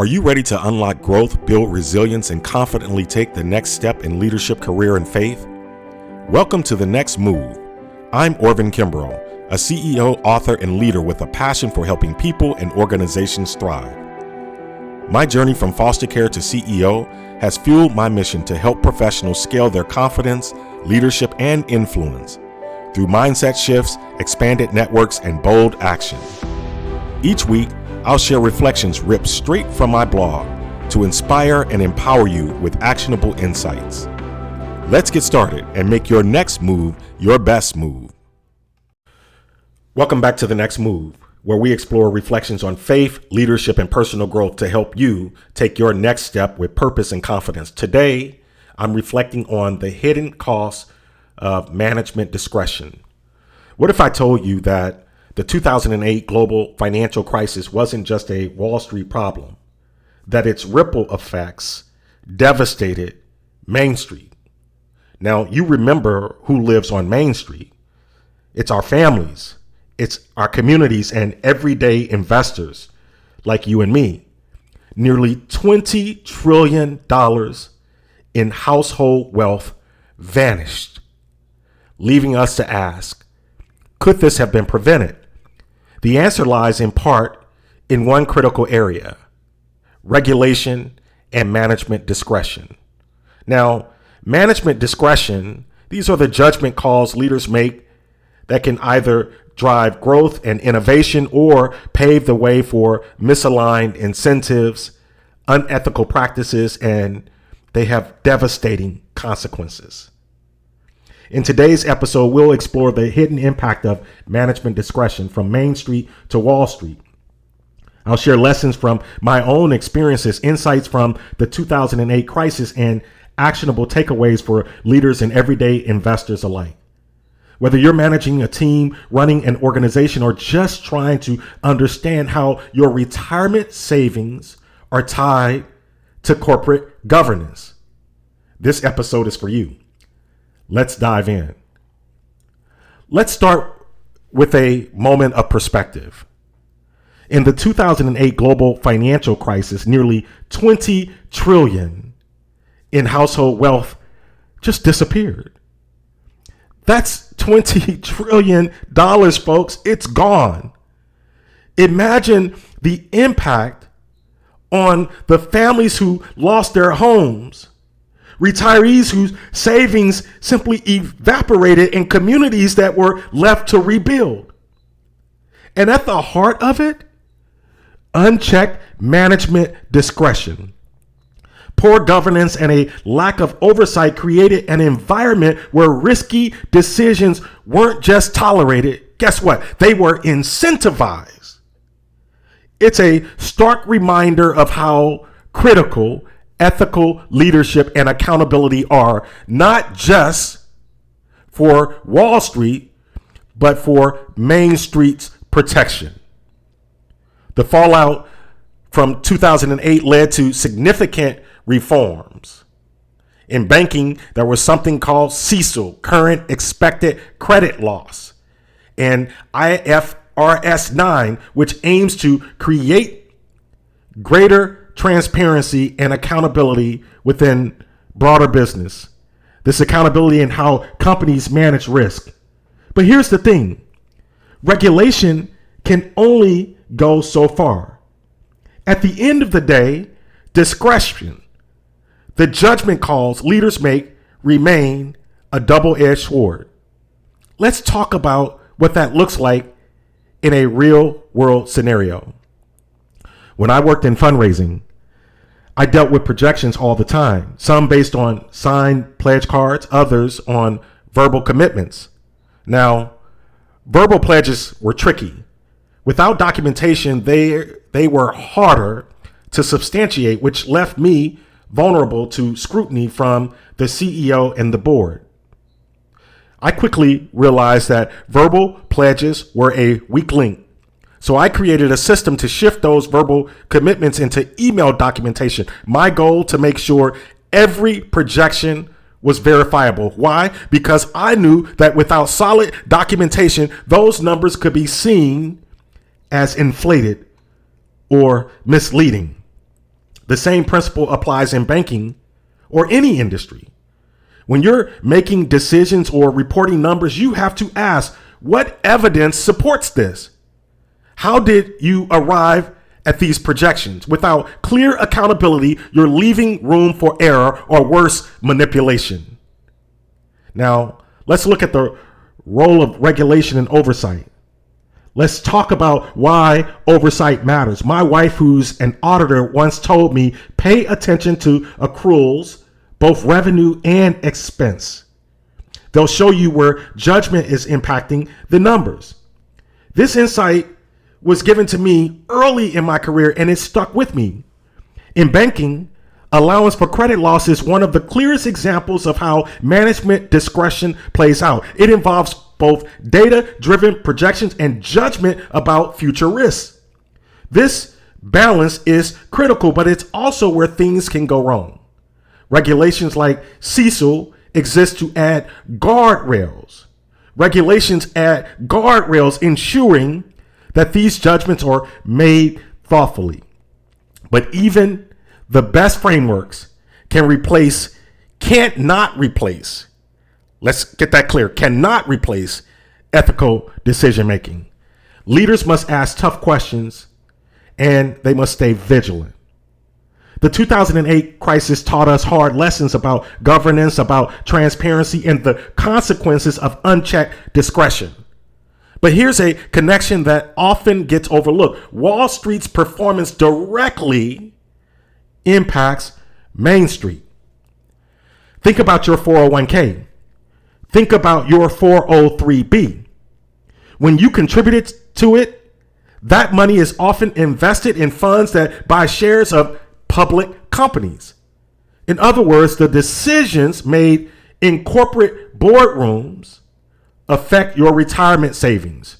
Are you ready to unlock growth, build resilience, and confidently take the next step in leadership, career, and faith? Welcome to The Next Move. I'm Orvin Kimbrough, a CEO, author, and leader with a passion for helping people and organizations thrive. My journey from foster care to CEO has fueled my mission to help professionals scale their confidence, leadership, and influence through mindset shifts, expanded networks, and bold action. Each week, I'll share reflections ripped straight from my blog to inspire and empower you with actionable insights. Let's get started and make your next move your best move. Welcome back to The Next Move, where we explore reflections on faith, leadership, and personal growth to help you take your next step with purpose and confidence. Today, I'm reflecting on the hidden costs of management discretion. What if I told you that the 2008 global financial crisis wasn't just a Wall Street problem, that its ripple effects devastated Main Street? Now, you remember who lives on Main Street. It's our families, it's our communities, and everyday investors like you and me. Nearly $20 trillion in household wealth vanished, leaving us to ask, could this have been prevented? The answer lies in part in one critical area: regulation and management discretion. Now, management discretion, these are the judgment calls leaders make that can either drive growth and innovation or pave the way for misaligned incentives, unethical practices, and they have devastating consequences. In today's episode, we'll explore the hidden impact of management discretion from Main Street to Wall Street. I'll share lessons from my own experiences, insights from the 2008 crisis, and actionable takeaways for leaders and everyday investors alike. Whether you're managing a team, running an organization, or just trying to understand how your retirement savings are tied to corporate governance, this episode is for you. Let's dive in. Let's start with a moment of perspective. In the 2008 global financial crisis, nearly $20 trillion in household wealth just disappeared. That's $20 trillion, folks. It's gone. Imagine the impact on the families who lost their homes, retirees whose savings simply evaporated, and communities that were left to rebuild. And at the heart of it, unchecked management discretion. Poor governance and a lack of oversight created an environment where risky decisions weren't just tolerated. Guess what? They were incentivized. It's a stark reminder of how critical ethical leadership and accountability are, not just for Wall Street, but for Main Street's protection. The fallout from 2008 led to significant reforms. In banking, there was something called CECL, Current Expected Credit Loss, and IFRS 9, which aims to create greater transparency and accountability within broader business. This accountability in how companies manage risk. But here's the thing: regulation can only go so far. At the end of the day, discretion, the judgment calls leaders make, remain a double-edged sword. Let's talk about what that looks like in a real-world scenario. When I worked in fundraising, I dealt with projections all the time, some based on signed pledge cards, others on verbal commitments. Now, verbal pledges were tricky. Without documentation, they were harder to substantiate, which left me vulnerable to scrutiny from the CEO and the board. I quickly realized that verbal pledges were a weak link. So I created a system to shift those verbal commitments into email documentation. My goal to make sure every projection was verifiable. Why? Because I knew that without solid documentation, those numbers could be seen as inflated or misleading. The same principle applies in banking or any industry. When you're making decisions or reporting numbers, you have to ask, what evidence supports this? How did you arrive at these projections? Without clear accountability, you're leaving room for error or worse, manipulation. Now, let's look at the role of regulation and oversight. Let's talk about why oversight matters. My wife, who's an auditor, once told me, pay attention to accruals, both revenue and expense. They'll show you where judgment is impacting the numbers. This insight was given to me early in my career and it stuck with me. In banking, allowance for credit loss is one of the clearest examples of how management discretion plays out. It involves both data-driven projections and judgment about future risks. This balance is critical, but it's also where things can go wrong. Regulations like CECL exist to add guardrails. Regulations add guardrails ensuring that these judgments are made thoughtfully. But even the best frameworks cannot replace, let's get that clear, cannot replace ethical decision making. Leaders must ask tough questions and they must stay vigilant. The 2008 crisis taught us hard lessons about governance, about transparency, and the consequences of unchecked discretion. But here's a connection that often gets overlooked. Wall Street's performance directly impacts Main Street. Think about your 401k. Think about your 403b. When you contributed to it, that money is often invested in funds that buy shares of public companies. In other words, the decisions made in corporate boardrooms affect your retirement savings.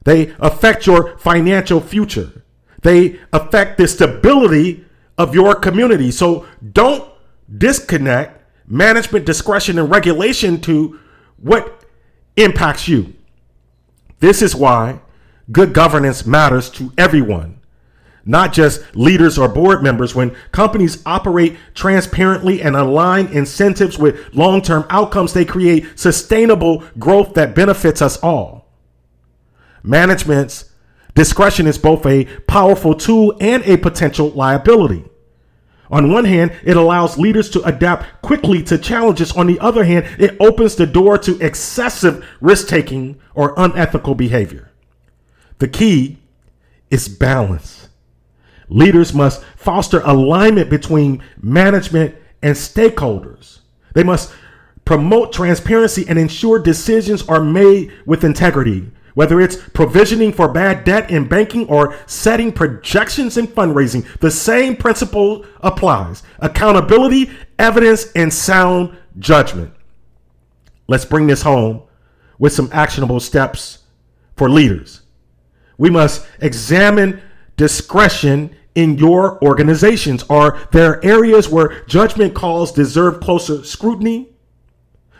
They affect your financial future. They affect the stability of your community. So don't disconnect management discretion and regulation to what impacts you. This is why good governance matters to everyone, not just leaders or board members. When companies operate transparently and align incentives with long-term outcomes, they create sustainable growth that benefits us all. Management's discretion is both a powerful tool and a potential liability. On one hand, it allows leaders to adapt quickly to challenges. On the other hand, it opens the door to excessive risk-taking or unethical behavior. The key is balance. Leaders must foster alignment between management and stakeholders. They must promote transparency and ensure decisions are made with integrity, whether it's provisioning for bad debt in banking or setting projections in fundraising. The same principle applies: accountability, evidence, and sound judgment. Let's bring this home with some actionable steps for leaders. We must examine discretion in your organizations. Are there areas where judgment calls deserve closer scrutiny?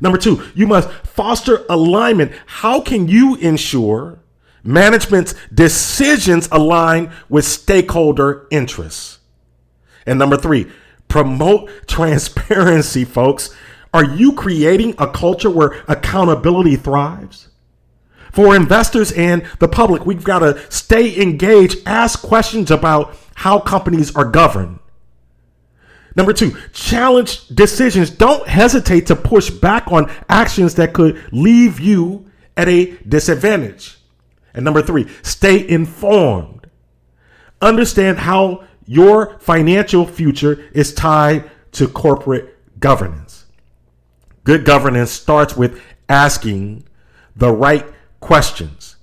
Number two, you must foster alignment. How can you ensure management's decisions align with stakeholder interests? And number three, promote transparency, folks. Are you creating a culture where accountability thrives? For investors and the public, we've got to stay engaged, ask questions about how companies are governed. Number two, challenge decisions. Don't hesitate to push back on actions that could leave you at a disadvantage. And number three, stay informed. Understand how your financial future is tied to corporate governance. Good governance starts with asking the right questions.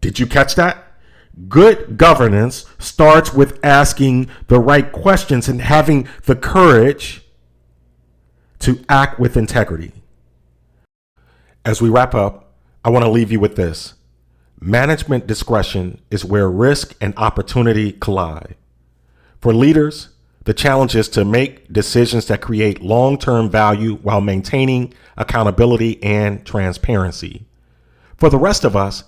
Did you catch that? Good governance starts with asking the right questions and having the courage to act with integrity. As we wrap up, I want to leave you with this. Management discretion is where risk and opportunity collide. For leaders, the challenge is to make decisions that create long-term value while maintaining accountability and transparency. For the rest of us,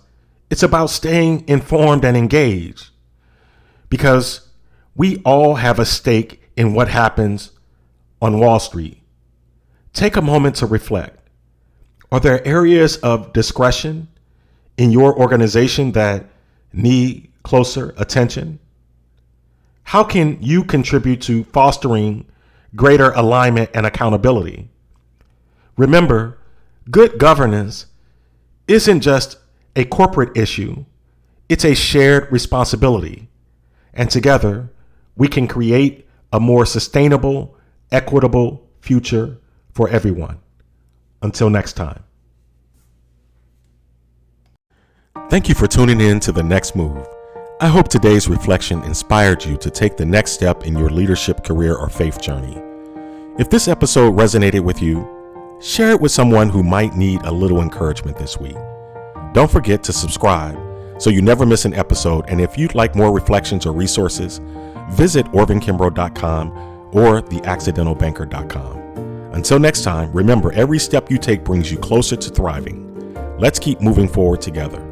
it's about staying informed and engaged, because We all have a stake in what happens on Wall Street. Take a moment to reflect. Are there areas of discretion in your organization that need closer attention? How can you contribute to fostering greater alignment and accountability? Remember, good governance isn't just a corporate issue, it's a shared responsibility. And together, we can create a more sustainable, equitable future for everyone. Until next time. Thank you for tuning in to The Next Move. I hope today's reflection inspired you to take the next step in your leadership career or faith journey. If this episode resonated with you, share it with someone who might need a little encouragement this week. Don't forget to subscribe so you never miss an episode. And if you'd like more reflections or resources, visit orvinkimbrough.com or theaccidentalbanker.com. Until next time, remember, every step you take brings you closer to thriving. Let's keep moving forward together.